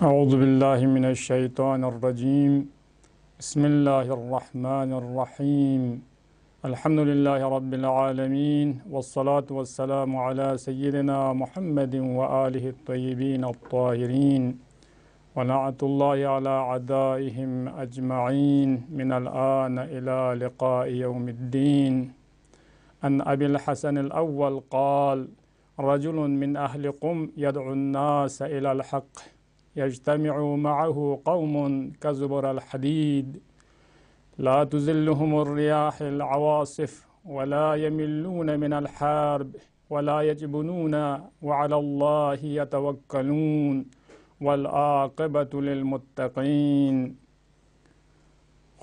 أعوذ بالله من الشيطان الرجيم بسم الله الرحمن الرحيم الحمد لله رب العالمين والصلاة والسلام على سيدنا محمد وآله الطيبين الطاهرين ولعنة الله على أعدائهم أجمعين من الآن إلى لقاء يوم الدين. عن أبي الحسن الأول قال: رجل من أهل قم يدعو الناس إلى الحق يجتمع معه قوم كزبر الحديد لا تزلهم الرياح العواصف ولا يملون من الحرب ولا يجبنون وعلى الله يتوكلون والعاقبة للمتقين.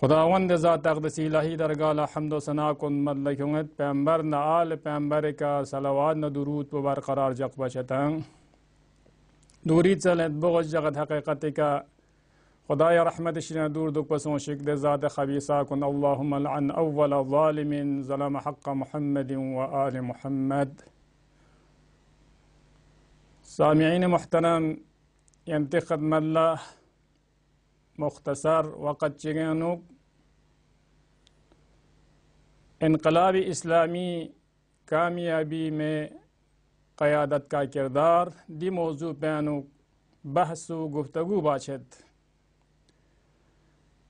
خداوند ذات اقدس الهی درگاه حمد و ثنا کن مدلکونت پیامبر نه آل پیامبر کا صلوات نه درود و برقرار جق باشتن. دوری چلت بغض جگت حقیقتی کا خدای رحمت شرینا دور دک پسون شکل ذات خبیثہ کن. اللهم لعن اول ظالم ظلم حق محمد و آل محمد. سامعین محترم، ينتخب ملا مختصر وقت چگنوک انقلاب اسلامی کامیابی میں قیادت کا کردار دی موضوع بیانو بحث و گفتگو باشد.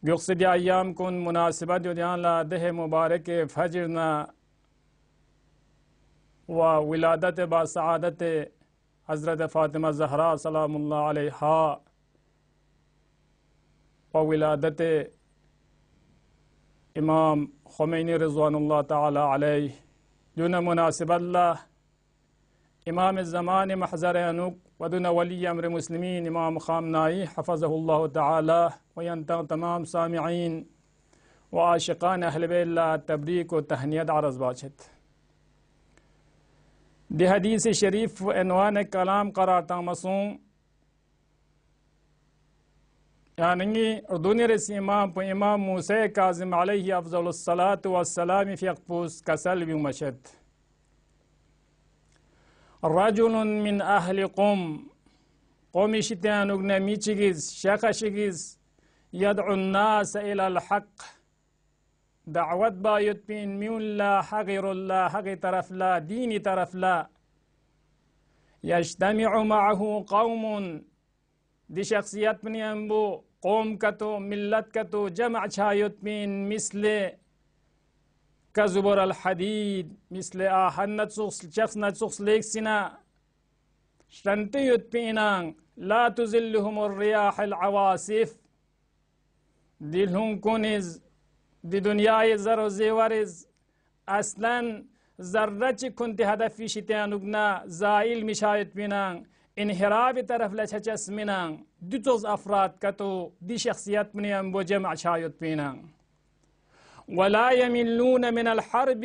گقصد ایام کن مناسبت دیان لا ده مبارک فجرنا و ولادت با سعادت حضرت فاطمہ زہرا سلام اللہ علیہا و ولادت امام خمینی رضوان اللہ تعالی علیہ دون مناسب اللہ امام الزمان محضر انوک ودون ولی امر مسلمین امام خامنائی حفظه اللہ تعالی وینتظر تمام سامعین و عاشقان اہل بیت اللہ تبریک و تہنیت عرض باشد. دی حدیث شریف و عنوان کلام قرار تامسون یعنی اردونی رسی امام پو امام موسیٰ کاظم علیہ افضل الصلاة والسلام فی اقفوس کسل بی مشد. رجل من اهل قم قومی شتیانوگ نمیچگیز شخشگیز يدعو الناس الى الحق دعوت باید بین میون لا حغیر الله حق طرف لا دینی طرف لا يجتمع معه قوم دی شخصیت بنی انبو قوم کتو ملت کتو جمع چایت بین مثل كزبر الحديد مثل آهن نتسوخ شخص نتسوخ ليكسنا شنتيت بينان لا تزلهم الرياح العواصف دلهم كنز دي دنياي زر وزيورز اصلا ذرچ كنت هدفي شتيانوغنا زائل مشايت بينان انحراف طرف لچچس منان دي توز افراد كتو دي شخصيات منيان بو جمع شايت بينان ولا يملون من الحرب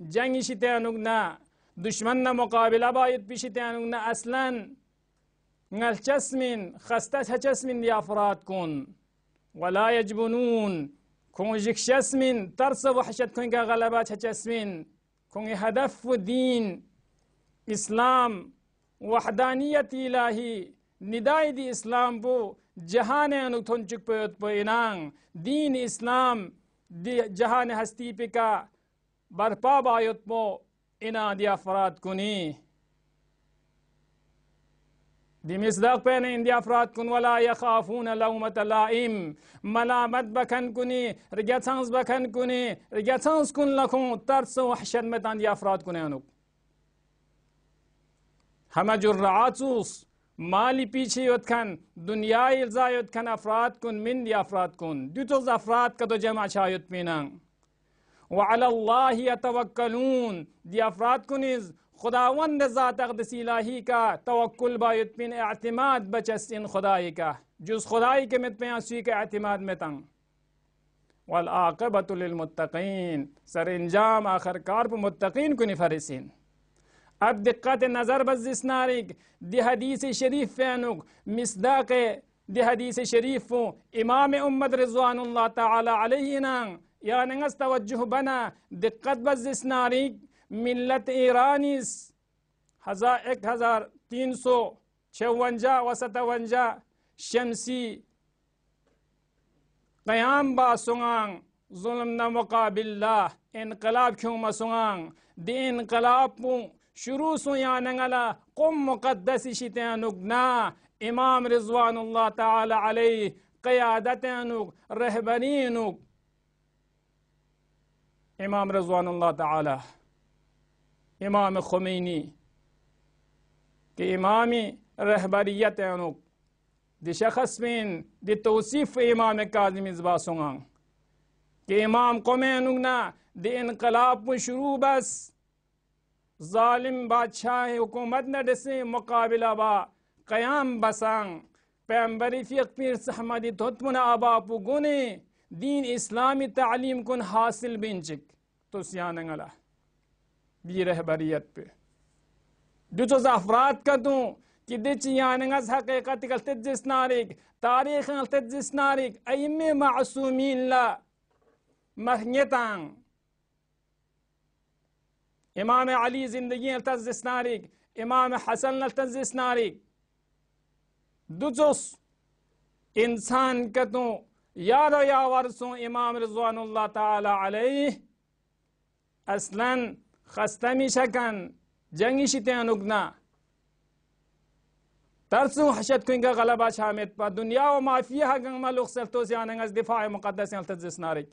جنگ شتیانوگنا دشمن مقابله باید بشتیانوگنا اصلا نلچسمین خستش هچسمین دی افراد کن ولا يجبنون کن جکشسمین ترس وحشت کن که غلبات هچسمین کن هدف دین اسلام وحدانیت الہی ندای دی اسلام بو جہان انو تنچک پیوت پو اینان دین اسلام دی جہان ہستی پہ کا برپا بایت مو انا دی افراد کنی دی مصداق پہنے ان دی افراد کن ولا یخافون لومت لائم ملامت بکن کنی رگتانس بکن کنی رگتانس کن لکن ترس و وحشت متان دی افراد کنی انو ہمیں جرعاتوس مالی پیچھے یوت کن دنیای الزا یوت کن افراد کن من دی افراد کن دوتوز افراد کا تو جمع چایت پینن وعلى الله يتوکلون دی افراد کنیز خداوند ذات اقدس الہی کا توکل بایت پین اعتماد بچس ان خدای کا جز خدای کے مت پین سوی کا اعتماد متن والعاقبت للمتقین سر انجام آخر کار پہ متقین کنی فرسین. اب دقت نظر بزس نارک دی حدیث شریف فینوک مصداق دی حدیث شریف امام امت رضوان اللہ تعالی علیہ یعنی نگس توجہ بنا دقت بزس نارک ملت ایرانیس 1356 و 57 शमसी क़याम बासुंगांग जुल्म न मुकाबिल्ला इनकलाब क्यों मसुंगांग दी इनकलाब पु शुरू सुया नंगला कुम मुक़द्दस शितानुगना इमाम रिज़वानुल्लाह ताला अलैहि क़यादतानुग रहबरीनुग इमाम रिज़वानुल्लाह ताला इमाम ख़ुमैनी के इमामी रहबरियतानुग दि शख़स में दि तौसीफ़ इमाम काज़िम ज़बासुंगांग के इमाम क़ौमेनुगना दि इनकलाब पु शुरू बस जालिम बादशाह हुकूमत न डसे मुकाबिला बा क़याम बसांग पैगंबरी फ़िक़ पीर सहमदी तोतमुन आबा पु गुने दीन इस्लामी तालीम कुन हासिल बिंचिक तो सियानंगला दी रहबरियत पे दुचो अफराद का दूं कि दिच यानंगस हकीकत कल्तिजिस नारिक तारीख कल्तिजिस नारिक अइम्मे मासूमीन ला महंगतांग इमाम अली जिंदगी अल्तजिस नारिक इमाम हसन अल्तजिस नारिक दुचोस इंसान का दूं यारो यावरसों इमाम रिज़वानुल्लाह ताला अलैहि असलन खस्तमी शकन जंगी शितानुगना तरसु हशत कुंगा गलबा शामित पा दुनिया व माफिया गंग मलुक सल्तो सियानंगस दिफा मुक़द्दस अल्तजिस नारिक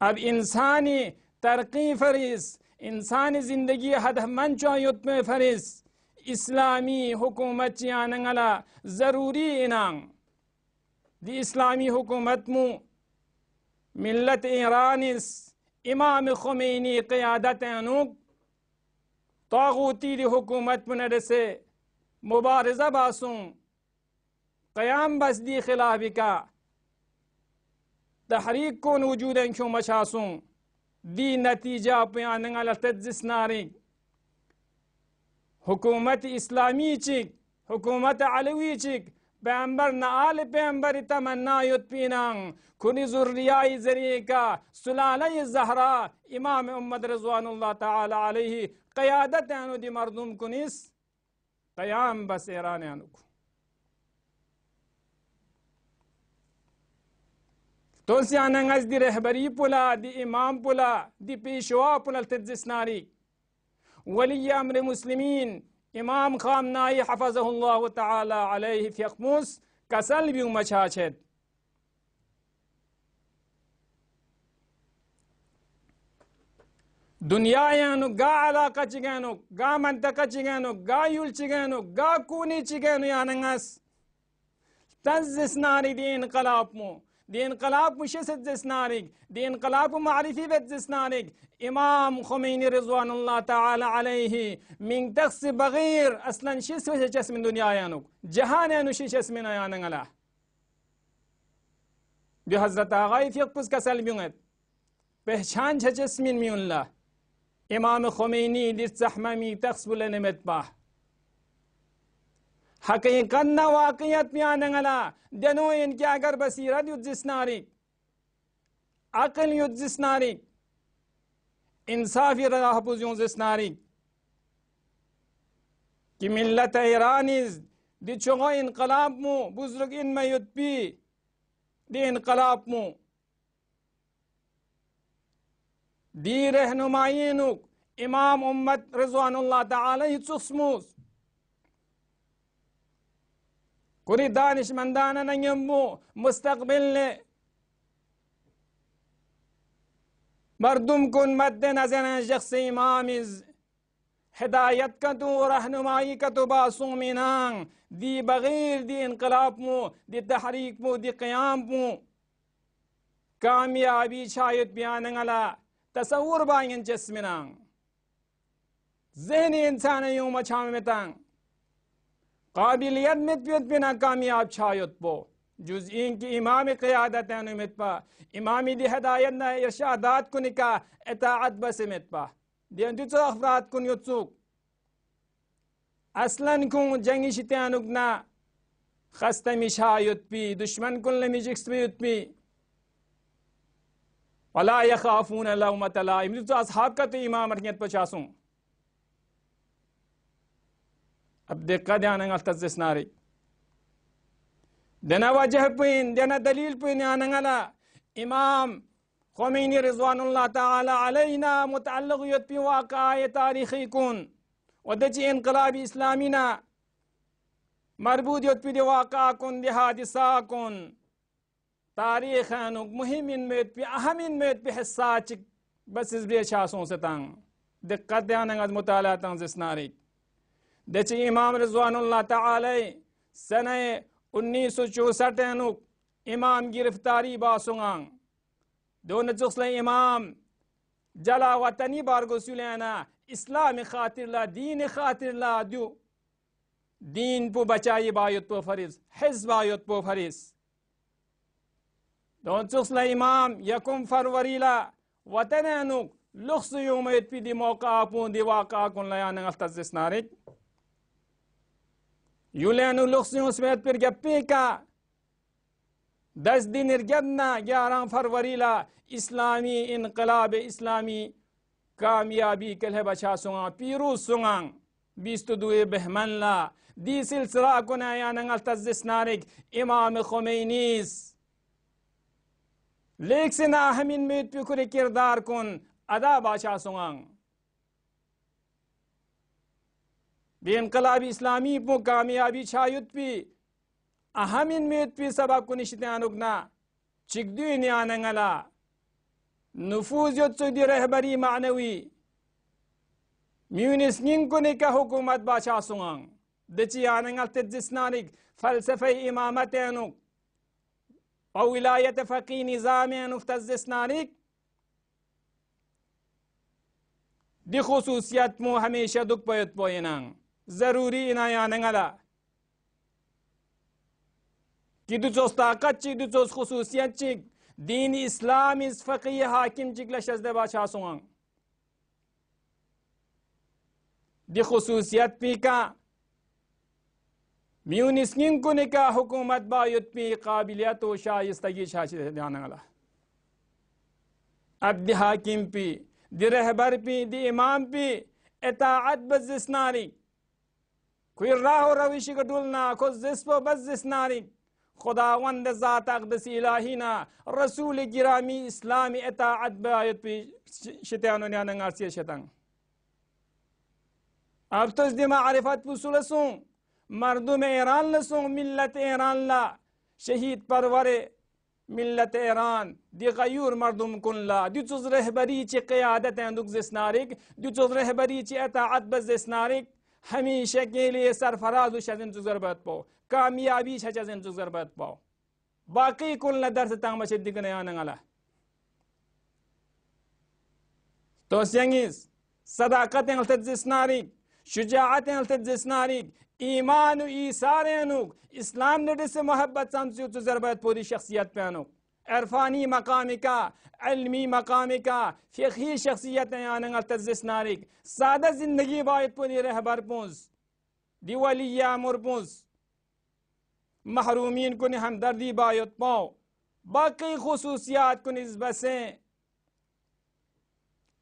अब इंसानी तरक्की फरीस इंसानी जिंदगी हदमंद चौयुत में फरीस इस्लामी हुकूमत चियानंगला जरूरी इनांग दी इस्लामी हुकूमत मु मिल्लत ईरानिस इमाम ख़ुमैनी क़यादत अनुग तागूती दी हुकूमत पुनर से मुबारज़ा बासुं क़याम बस दी खिलाफ़ी का तहरीक को वजूद क्यों मशासुं दी नतीजा प्यानंगल तजिस नारी हुकूमत इस्लामी चिक हुकूमत अलवी चिक पैगंबर न आल पैगंबर तमन्ना युत्पीनांग खुनी ज़ुर्रियाई ज़रिए का सुलाला ज़हरा इमाम उम्मत रिज़वानुल्लाह ताला अलैहि क़यादत अनु दी मर्दुम कुनिस क़याम बस ईरान अनु तो सियानंगस दी रहबरी पुला दी इमाम पुला दी पेशवा पुला तजिस नारी वली अम्र मुस्लिमीन इमाम खामनाई हफ़ज़हुल्लाह ताला अलैहि फ़िक़मुस कसल भी मचाचेद दुनिया यानु गा अलाका चिगानु गा मंतका चिगानु गा युल चिगानु गा कूनी चिगानु यानंगस तजिस नारी दी इनक़लाब दी इनक़लाब मुशस्सिस नारिक दी इनक़लाब मारिफी वजिस नारिक इमाम ख़ुमैनी रिज़वानुल्लाह ताला अलैहि मिन तख्स बगैर असलन शिस वजह min दुनिया यानुक जहान यानु शिस min यानंगला बि हज़रत आगाई फ़िक़पुस कसल बिंगत पहचान छचस min मिउल्ला इमाम ख़ुमैनी दी सहममी तख्स बुलनमत पा हकीकत न वाक़ियत प्यानंगला दनो इनके अगर बसीरत युद्जिस नारी अकल युद्जिस नारी इंसाफी राहपुज युद्जिस नारी कि मिल्लत ईरानिज दी चुगो इनकलाब मु बुजुर्ग इन में युद्पी दी इनकलाब मु दी रहनुमाई नुक इमाम उम्मत रिज़वानुल्लाह ताला हिचुस्मुस कुरी दानिशमंदाना नंगमु मुस्तक़बिल ने मर्दुम कुन मद्दे नज़र शख्स इमामिज हिदायत का तो रहनुमाई का तो बासुं मिनांग दी बगैर दी इनक़लाब मु दी तहरीक मु दी क़याम मु कामयाबी शायद बयानंगला तसव्वुर बायन चस्मिनांग ज़हनी इंसान यूं मचाम में तांग काबिलियत में बिना कामयाब छायत पो जुज इनकी इमाम क़यादत अनुमित पा इमामी दी हदायत न इरशादात को निका इताअत बसमित पा दी अंतिचो अफराद कुन युत्सुक असलन कुन जंगी शितानुगना खस्तमी छायत पी दुश्मन कुन लमिजिक्स पी वला यखाफून लौमत लाइम तो असहाब का तो इमाम अर्नियत पचासुं अब देखा ध्यान तजिस नारी dana wajah pun dana dalil pun anangala Imam Khomeini Ridwanullah Ta'ala علينا متعلق يد بواقع تاريخي كون ودجي انقلاب إسلامنا مربوط يد بواقع كون دي حادثة كون تاريخانو مهم ميت بأهم ميت بحساتك بس إزبري شاسون ستان دقت ديانا مطالعة تنزسناري دجي إمام رضوانullah تعالى سنة 1964 إمام गिरफ्तारी बासुंगांग दोनों चुस्ले इमाम जला वतनी बारगो सुलेना इस्लाम खातिर ला दीन खातिर ला दो दीन पो बचाई बायत पो फरिज हिज बायत पो फरिज दोनों चुस्ले इमाम यकुम फरवरी ला वतननु लुख्स योमयत पी दी मौका पो दी वाका कुन लयान अल्तजिस नारिक युलेनु लुख्स योमयत पर गप्पे का 10 दिन इर्गदना 11 फरवरी ला इस्लामी इनकलाब इस्लामी कामयाबी कल बचा सुंगा पीरू सुंगा 22 बहमन ला दी सिलसिला कुना यानंगल तजिस्नारिक इमाम खुमैनीस लेक से ना हमिन में पिकुरे किरदार कुन अदा बचा सुंगा बे इनकलाब इस्लामी पो कामयाबी छायुत पी अहमिन में पी सबा कुनिश्तानुगना चिकदुन यानंगला नफूज योत्सुदी रहबरी मानवी म्यूनिस निंकुने का हुकूमत बादशाह सुंगांग दची यानंगल तजिस्नानिक फलसफे इमामत अनुक और विलायत फकी निज़ाम अनुक तजिस्नानिक दी खुसूसियत मो हमेशा दुख पयत पोयनांग जरूरी इना यानंगला कि दुचोस ताकत चिक दुचोस खुसूसियत चिक दीन इस्लाम इस फकी हाकिम चिक लशज़दे बादशाह सुंगांग दी खुसूसियत पी का म्यूनिस्किन को निका हुकूमत बायुत पी काबिलियत व शाइस्तगी शाशी ध्यानंगला अब दी हाकिम पी दी रहबर पी दी इमाम पी इताअत बज़िस्नारी कोई राह रविश का डुलना को जिस्पो बज़िस्नारी खुदावंद ज़ात अक़दस इलाहीना रसूल गिरामी इस्लामी इताअत बायत पी शितानो न्यानंगार से शतंग अब तो इस दिमा आरिफत पुसुलसों मर्दुम ईरान लसों मिल्लत ईरान ला शहीद परवरे मिल्लत ईरान दी गयूर मर्दुम कुन ला दी चुज़ रहबरी ची क़यादत अंदुक जिस्नारिक दी चुज़ रहबरी ची इताअत बज़िस्नारिक हमेशा के लिए सरफराज शजन ज़रबत पाओ कामयाबी शजन ज़रबत पाओ बाकी कुल नदर से तांग मशद दिखने आनंगला तो सिंगिस सदाकत अल्तजिस्नारिक शुजाअत अल्तजिस्नारिक ईमान व ईसार अनुक इस्लाम ने से मोहब्बत समझो तो ज़रबत पूरी शख्सियत पे अनुक इरफानी मकामिका इल्मी मकामिका फ़िक़ही शख्सियत आनंग अल्तजिस्नारिक सादा जिंदगी बायत पूरी रहबर पुंस दिवालिया मुरपुंस महरूमीन को हमदर्दी बायत पाओ बाकी खुसूसियात को निस्बसे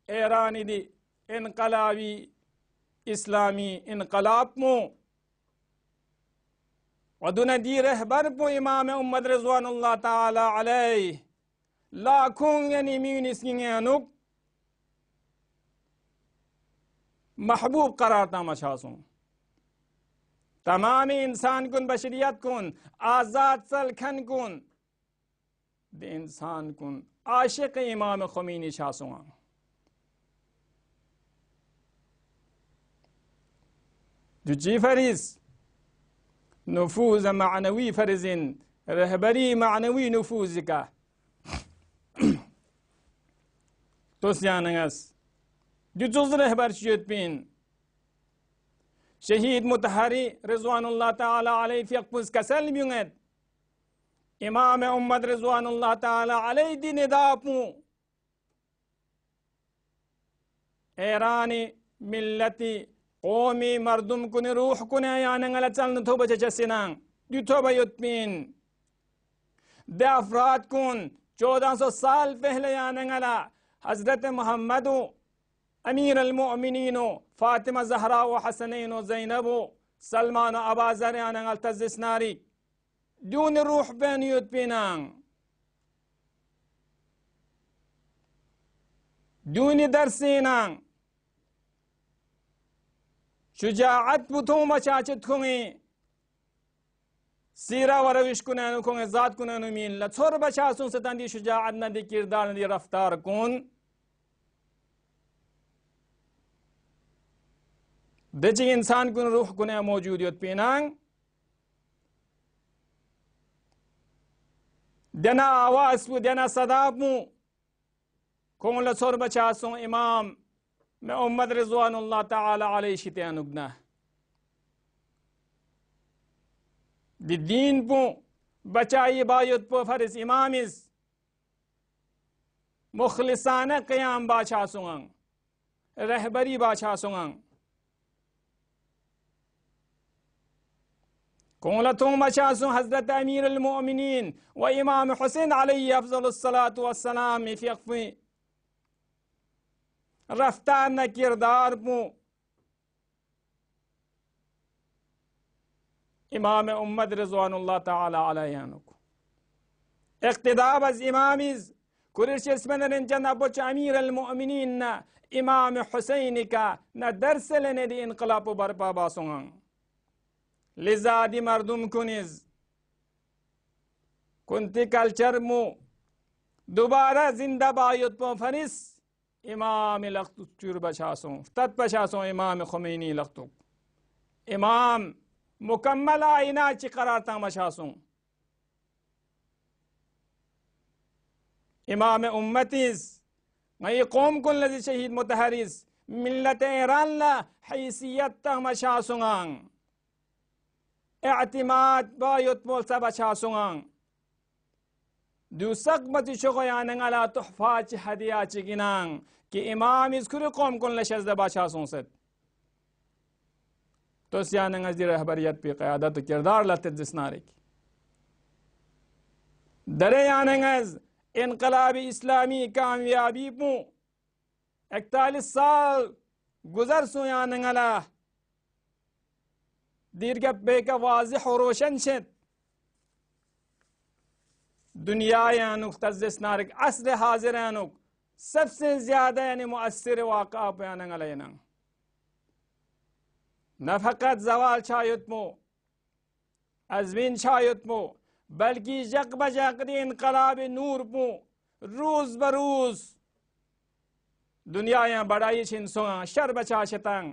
ईरानी दी इनकलाबी इस्लामी इनकलाब मो वदुन दी रहबर पो इमाम उम्मत रिज़वानुल्लाह ताला अलैहि लाखों यानी म्यूनिस्किन अनुक महबूब करार तमाशासों तमाम इंसान कुन बशरियत कुन आज़ाद सलखन कुन दे इंसान कुन आशिक इमाम खुमैनी शासों जो जी फरीज नफूज मानवी फर्जिन रहबरी मानवी नफूज का तो सियानगस जो जुज़ रहबर शयतपिन शहीद मुतहरी रिज़वानुल्लाह ताला अलैहि फ़िक़पुस कसल म्युंगत इमाम उम्मत रिज़वानुल्लाह ताला अलैहि दी निदापु ईरानी मिल्लती कौमी मर्दुम कुन रूह कुन यानंगला चलन थोबा चसिनांग दुथोबा युतपिन दे अफराद कुन 1400 साल पहले यानंगला हजरत मोहम्मद अमीर अल-मुअमिनीन फातिमा ज़हरा व हसनैन व ज़ैनब सलमान अबाज़र यानंगल तजिस्नारी دون روح بين يوت بينان دون درسينان شجاعت بتوما شاشت كوني سيرا وروش كنانو كوني ذات كنانو مين لتصور بشاسون ستان دي شجاعت ندي كردار ندي رفتار كون دجي انسان كن روح كنا موجود يوت بينان دنا آواز دنا صداب مو كون لتصور بشاسون امام محمد رضوان الله تعالى عليه شتيان ابنه دي دين بو بچائی بايت بو فرس امامز مخلصانه قیام باچا سنگن رہبری باچا سنگن قولتهم بچا حضرت امیر المؤمنین و امام حسین علیہ افضل الصلاة والسلام في اقفی رفتار نکردار بو امام امت رضوان الله تعالى عليانكم اقتداء بز امامز كرش اسمنا رنجنا بوچ امیر المؤمنین امام حسین کا نہ درس لینے دی انقلاب برپا باسوان لذا دی مردم کنز کنتی کلچر مو دوبارہ زندہ بایت پو فرس امام لختو چور بچاسوں تت بچاسوں امام خمینی لختو امام مکمل آئینہ چی قرار تاں مشاسوں امام امتیز میں قوم کن لذی شہید متحریز ملت ایران لا حیثیت تاں مشاسوں اعتماد بایت مولسا بچاسوں دو سقبت شغیان علا تحفاچ حدیاچ گنان کہ امام اس کری قوم کن لشزد بچاسوں ست تو سیاننگ از دی رہبریت پی قیادت و کردار لتت زسناری کی درے یاننگ از انقلاب اسلامی کامیابی پو 41 سال گزر سو یاننگ علا دیرگب بے کا واضح و روشن شد دنیا یانوک تزسنارک عصر حاضر یانوک سب سے زیادہ یعنی مؤثر واقعہ پیاننگ علینا نہ فقط زوال چایت مو ازمین چایت مو بلکہ جق بجق دی انقلاب نور مو روز بروز دنیا یہاں بڑائی چھن سوان شر بچا شتنگ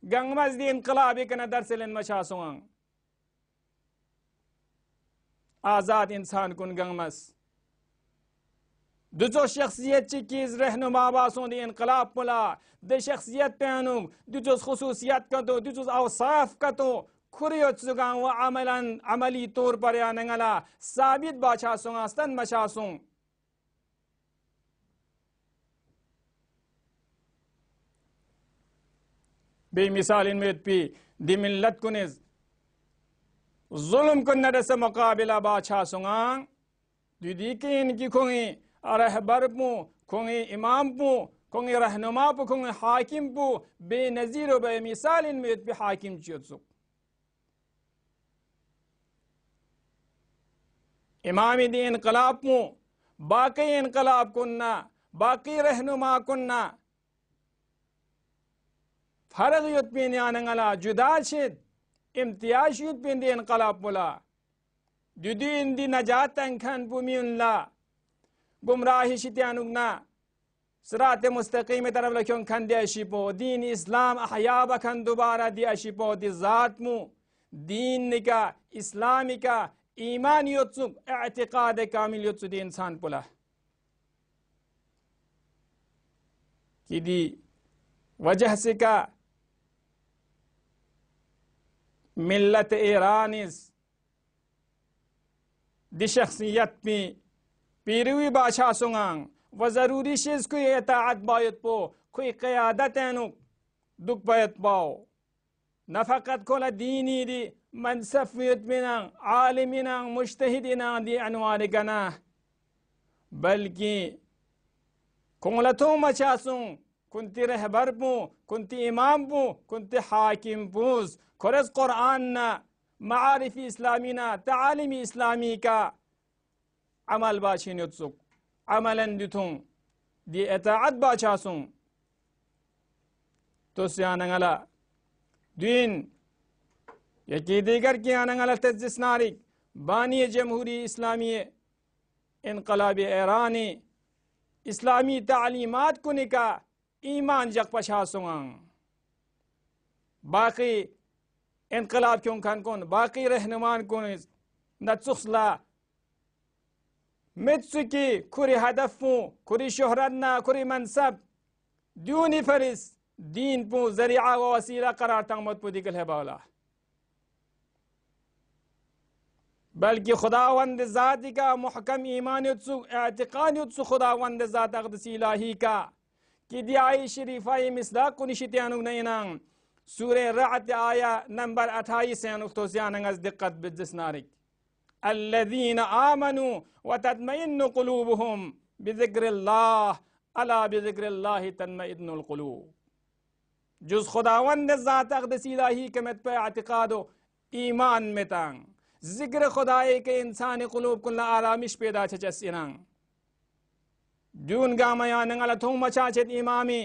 گنگمز دی انقلابی کنا درسلن مچا سوان آزاد انسان کن گنگمز دو شخصیت چیز رہنما باسون دی انقلاب پلا دو شخصیت پہنو دو خصوصیت کا تو دو اوصاف کا تو کھریت سگان و عملی طور پر یاننگلا ثابت باچا سون استن مچا سون بے مثال ان میں پی دی ملت کنز ظلم کن نرس مقابلہ باچا سونگان دی کہ ان کی کھونگی رہبر پو کھونگی امام پو کھونگی رہنما پو کھونگی حاکم پو بے نظیر و بے مثال ان میں پی حاکم چیت سو امامی دی انقلاب پو باقی انقلاب کننا باقی رہنما کننا فرق یوت پین یاننگلا جدا شد امتیاز یوت پین دی انقلاب پولا جدی ان دی نجات انکھن پومیون لا گمراہی شتیانوگنا صراط مستقیم طرف لکھون کھن دی اشیپو دین اسلام احیاء بکھن دوبارہ دی اشیپو دی ذات مو دین نکا اسلامی کا ایمان یوتسک اعتقاد کامل یوتسو دی انسان پولا کی دی وجہ سے کا ملت ایرانیز دی شخصیت پی پیروی باشا سنگان و ضروری شیز کوئی اطاعت باید پو کوئی قیادت اینو دک باید پاو نہ فقط کل دینی دی منصفیت بینان عالمینان مجتہدینان دی عنوان گنا بلکہ کولتوں مچاسوں کنتی رہبر پو کنتی امام پو کنتی حاکم پوز کرز قرآن نا मारिफी इस्लामी ना तालीमी इस्लामी का अमल बाशिन युत्सुक अमलन दुथुं दी एताअत बाचासुं तो सियानंगला दिन यकी दीगर की आनंगला तज्जिस्नारी बानी जमहूरी इस्लामी इनकलाब ईरानी इस्लामी तालीमात को निका ईमान जग पशासुंगां बाकी इनकलाब क्यों खान कौन बाकी रहनुमान कौन नत्सुखला मित्सुकी खुरी हदफों खुरी शोहरतना खुरी मनसब दूनी फरिस दीन पो जरिया व वसीला करार तंगमत पो दिकल है बाला बल्कि खुदावंद ज़ाती का मुहकम ईमान एतिकाद युत्सु खुदावंद ज़ात अक़दसी इलाही का कि दियाई शरीफाई मिसदाक को निशित्यानुग नयनांग सूरे रअद आया नंबर 28 तो सियानंगज दिक्कत बिजस्नारिक अल्लज़ीना आमनु व तत्मइन्नु क़ुलूबुहुम बिज़िक्रिल्लाह अला बिज़िक्रिल्लाहि तत्मइन्नुल क़ुलूब जुज़ खुदावंद ज़ात अक़दसी इलाही के मत पे एतिकाद ईमान में तांग जिक्र खुदाए के इंसानी क़ुलूब कुल्ला आरामिश पैदा चचसिनांग जून गामया नंगला थों मचाचेत इमामी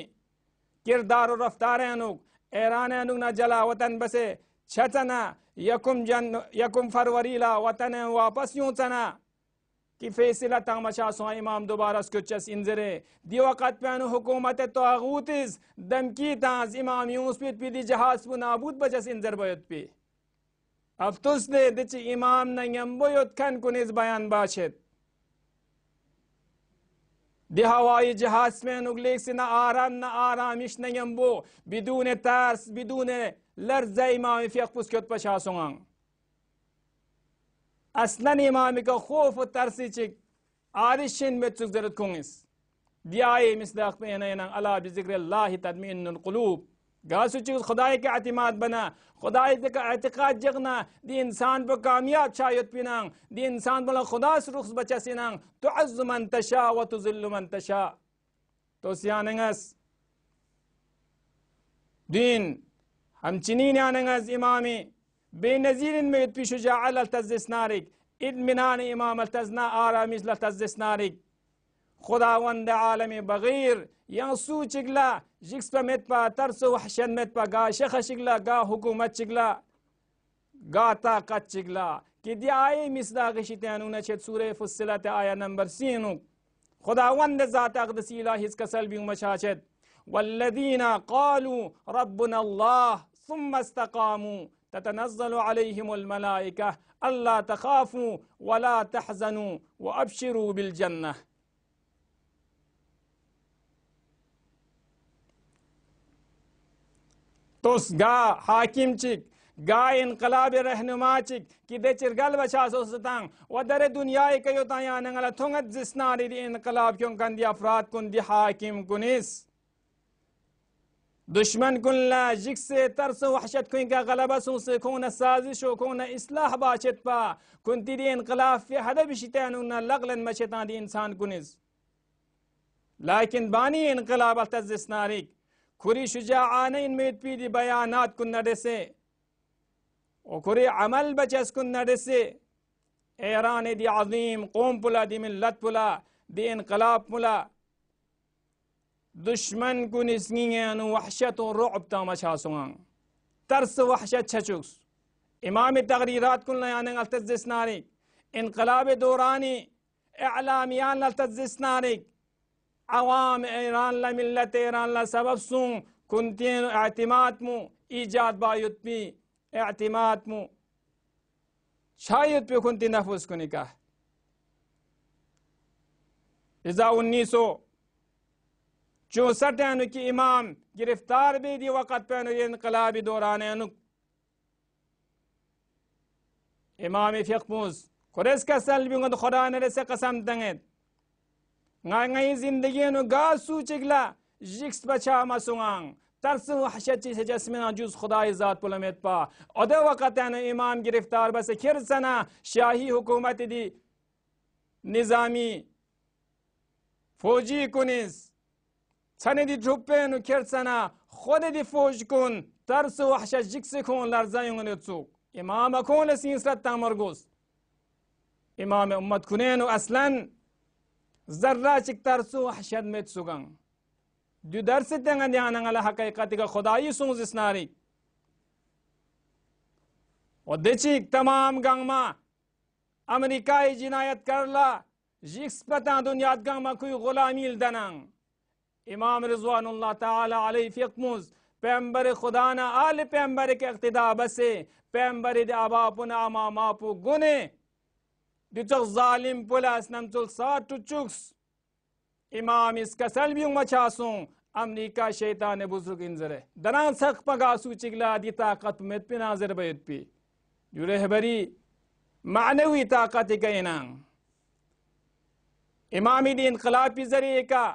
किरदार और रफ्तार अनुक ऐरान अनुक न जला वतन बसे छचना यकुम फरवरीला वतन वापस यूं चना कि फैसला तमाशा सो इमाम दोबारा स्कुचस इंजरे दी वक़्त पे हुकूमत तागूतिस दमकी ताज इमाम यूंस पीदी जहाज पु नाबूद बचस इंजर बयत पे अफ्तुस दे दिच इमाम न यम्बोयत खन कुनिस बयान बाशत दि हवाई जहाज में नुगलेक से न आरामिश न यम्बो बिदून तार्स बिदून लर्ज़ इमाम फियक़ुस के पशासुंगां असलन इमाम का खौफ तरसी चिक आरिशिन में चुक जरत कुंगिस दियाए मिसदाक पे नयना अला बिज़िक्रिल्लाहि तत्मइन्नुल क़ुलूब गासु चिक खुदाए के अतिमाद बना खुदाए का एतिकाद जगना दी इंसान पर कामयाब शायद पिनांग दी इंसान पर खुदा से रुख बचा सिनांग तो अज़्ज़ु मन तशा व तुज़िल्लु मन तशा तो सियानंगस दिन हम चिनी न्यानंगस इमामी बेनज़ीर में इतनी शुजाअल तज़्ज़िस्नारिक इत्मिनान इमाम तज़ना आरामिश तज़्ज़िस्नारिक खुदावंद आलम बगैर या सूचिगला जिक्स पर मेत पा तरस वहशन मेत पा गा शेख शिगला गा हुकूमत चिगला गा ताकत चिगला कि दियाए मिसदा गशित्यानु न छेत सूरे फुस्सिलत आया नंबर 3 खुदावंद ज़ात अक़दसी इलाही इसका सल्बी मशाचत वल्लज़ीना क़ालू रब्बुना अल्लाह सुम्मा इस्तक़ामू ततनज़्ज़लु अलैहिमुल मलाइका अल्ला तख़ाफू वला तहज़नू व अबशिरू बिल जन्नह तोस गा हाकिम चिक गा इनकलाब रहनुमा चिक कि दे चिरगल बचा सोसतांग वदर दुनिया के योताया नंगला थोंगत जिसनारी इनकलाब क्यों कंदी अफराद कुन दी हाकिम कुनिस दुश्मन कुल्ला जिक से तरस वहशत कुन का गलबा से कौन साजिश कौन इस्लाह बाशत पा कुन दी इनकलाब फी हद बिशितानु न लगलन मशता दी इंसान कुनिस लेकिन बानी इनकलाब तजिस्नारी खुरी शुजाआन इनमें पीदी बयानात कुन नडसे और खुरी अमल बचस कुन नडसे ऐरान दी अजीम कौम पुला दी मिल्लत पुला दी इनकलाब पुला दुश्मन कुन इसंगियन वहशत और रुअब तमाशासुंगां तरस वहशत छचुक्स इमाम तगरीरात कुन लयान तजिस्नारी इनकलाब दौरानी एलामियान तजिस्नारी अवाम ईरान ला मिल्लत ईरान ला सबब सुं कुंतीन एतिमाद मु ईजाद बायुत पी एतिमाद मु शायद पे कुंती नफुस को निकाह इज़ा 1964 की इमाम गिरफ्तार भी दी वक़्त पे इनकलाबी दौरान अनुक इमाम फियक़मुस कुरेस का सल भी खुदा ने से कसम तंगेत ngay जिंदगी नु गा सूचिगला जिक्स बचा मसुंगांग तरस वहशत से जस्मिना जुज खुदाई ज़ात पुलमेत पा अदे वक़्त न इमाम गिरफ्तार बस खिरसना शाही हुकूमत दी निजामी फौजी कुनिस छने दी ट्रुपे नु खिरसना खुद दी फौज कुन तरस वहशत जिक्स कुन लरजायुंग ने चुक imam akon sinsrat tamargus imam ummat kunen aslan zarra chiktar su hashad met sugang du dars tengan yana ngala haqiqati ka khudai sung zisnari ودچik tamam gangma अमेरिकाई जिनायत करला जिस पता दुनिया गंगमा कोई गुलामील दनंग इमाम रिजवानुल्लाह ताला अलैहि फिकमुज पैगंबर खुदा ना आले पैगंबर के इक्तिदा बसे पैगंबर दे आबापुना अमामापु गुने दिचक जालिम पुलास नमचुल साटुचुक्स इमाम इसका सलबियों मचासों अमेरिका शैतान बुजुर्ग इंजरे दनान सख पगासु चिगला दी ताकत में पे नाजर बैत पे जो रहबरी मानवी ताकत कहना इमामी दी इनकलाबी जरिए का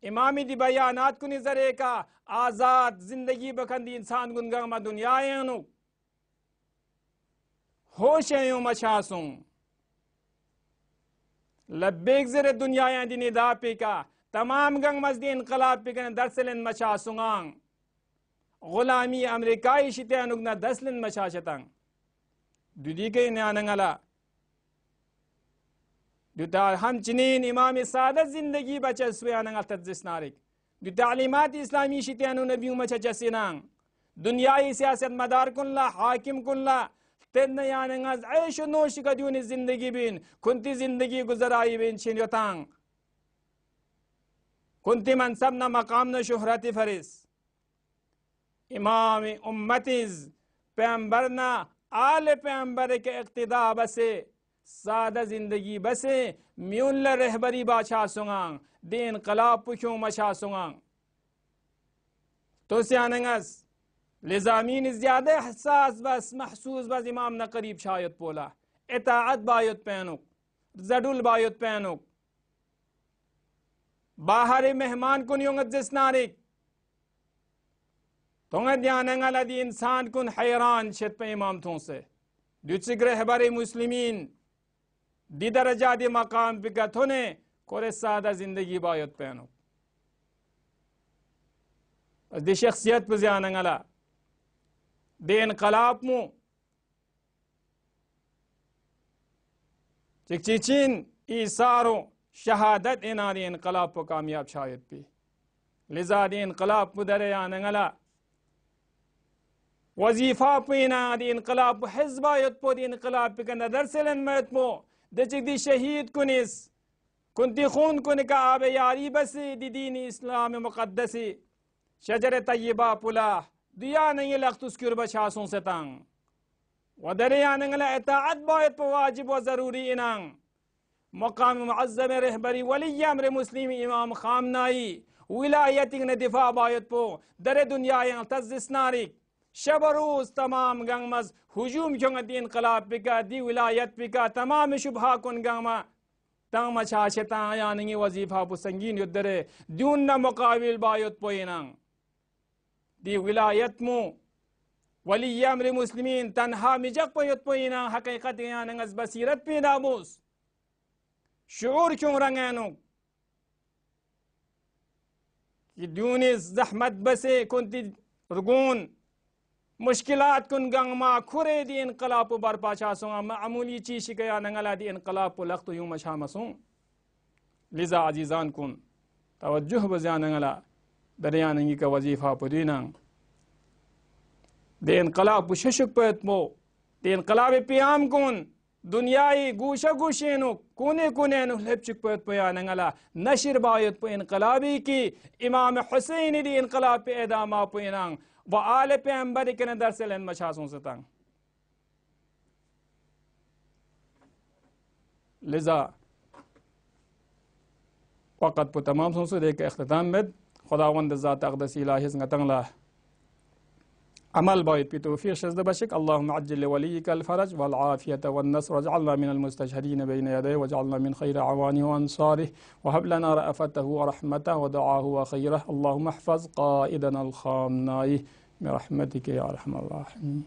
इमामी दी बयानात कुनी जरिए का आजाद जिंदगी बखंदी इंसान गुनगमा दुनियानु होशें मशासों लब्बेक जरे दुनिया दी निदापी का तमाम गंग मजदी इनकलाब पे कने दरसलन मशासुंगांग गुलामी अमेरिकाई शिते अनुगना दसलन मशाशतंग दुदी के न्यानंगला दुता हम चिनीन इमाम सादत जिंदगी बचे सुयानंगल तज्जिस्नारिक दु तालीमात इस्लामी शितियानु नबी मचा चसिनांग दुनियाई सियासत मदार कुल्ला हाकिम कुल्ला तेन यानंगज ऐश नोश का दुनी जिंदगी बिन कुंती जिंदगी गुजराई बिन छिन्योतांग कुंती मनसब न मकाम न शुहरत फरिस इमाम उम्मतिज पैगंबर ना आले पैगंबर के इक्तिदा बसे सादा जिंदगी बसे म्यूल रहबरी बादशाह सुंगांग दीन कलाब पुछों मशा सुंगांग तो सियानंगस लिजामीन ज्यादा हसास बस महसूस बस इमाम न करीब शायद पोला इताअत बायत पैनुक जडुल बायत पैनुक बाहर मेहमान कुन योंगत जिसनारिक तोंगे ध्यानंगल दी इंसान कुन हैरान शत पे इमाम थों से दुचिक रहबरी मुस्लिमीन दी दरजा दी मकाम बिगत होने कोरे सादा जिंदगी बायत पैनुक दी शख्सियत पे ध्यानंगला दे इनकलाब मु चिकचिचिन ईसारो शहादत इनारी इनकलाब को कामयाब शायद भी लिजा दी इनकलाब पुदरे आनंगला वजीफा पिना दी इनकलाब हिजबायत पो दी इनकलाब पे नदर सेलन मत मो दचिक दी शहीद कुनिस कुंती खून कुन का आब यारी बसी दी दीन इस्लाम मुकद्दसी शजर तय्यबा पुला दिया नहीं लख्तुस कुर्बशासों से तंग वदरिया नंगला इताअत बायत पो वाजिब व जरूरी इनांग मकाम मुअज्जम रहबरी वली अमर मुस्लिम इमाम खामनाई विलायत ने दिफा बायत पो दरे दुनिया तजिस्नारिक शबरूज तमाम गंगमज हुजूम जोंग दीन कलाब पिका दी विलायत पिका तमाम शुभा कुन गंगमा तंग मचाशता यानी वजीफा पु संगीन युद्धरे दून न मुकाबिल बायत पोइनांग दी विलायत मु वली अमर मुस्लिमीन तन्हा मिजक पोयत पोइनांग हकीकत यानंगज बसीरत पे नामुस शूर क्यों रंगैनु कि दूनिस जहमत बसे कुंती रुगून मुश्किलात कुन गंगमा खुरे दी इनकलाब बरपाशा सुंगा मामूली चीज शिकया नंगला दी इनकलाब लख्त यूं मशामसों लिजा अजीजान कुन तवज्जुह बजा नंगला दरिया नंगी का वजीफा पुदीनांग दे इनकलाब शशुक पैतमो दे इनकलाब पियाम कुन दुनियाई गूशा गूशेनु कोने कोने नु लेपचिक पैत पया नंगला नशर बायत पे इनकलाबी की इमाम हुसैन दी इनकलाब पे एदामा पुइनांग व आले पैगंबर के नदर से लन मशासों से तंग लिजा वक़्त पर तमाम सोच देख इख्तिताम में खुदावंद ज़ात अक़दस इलाही संगतंगला अमल बायत पे तौफीक शज़द बशक अल्लाहुम्मा अज्जिल वलीक अल फरज वल आफियत वन नस्र वजअलना मिनल मुस्तशहीदीन बैन यदैहि वजअलना मिन खैर अवानिहि व अंसारिहि व हब लना रअफतहु व रहमतहु व दुआहु व खैरहु अल्लाहुम्मा अहफ़ज़ क़ाइदना अल खामनाई बिरहमतिक या अरहमर राहिमीन।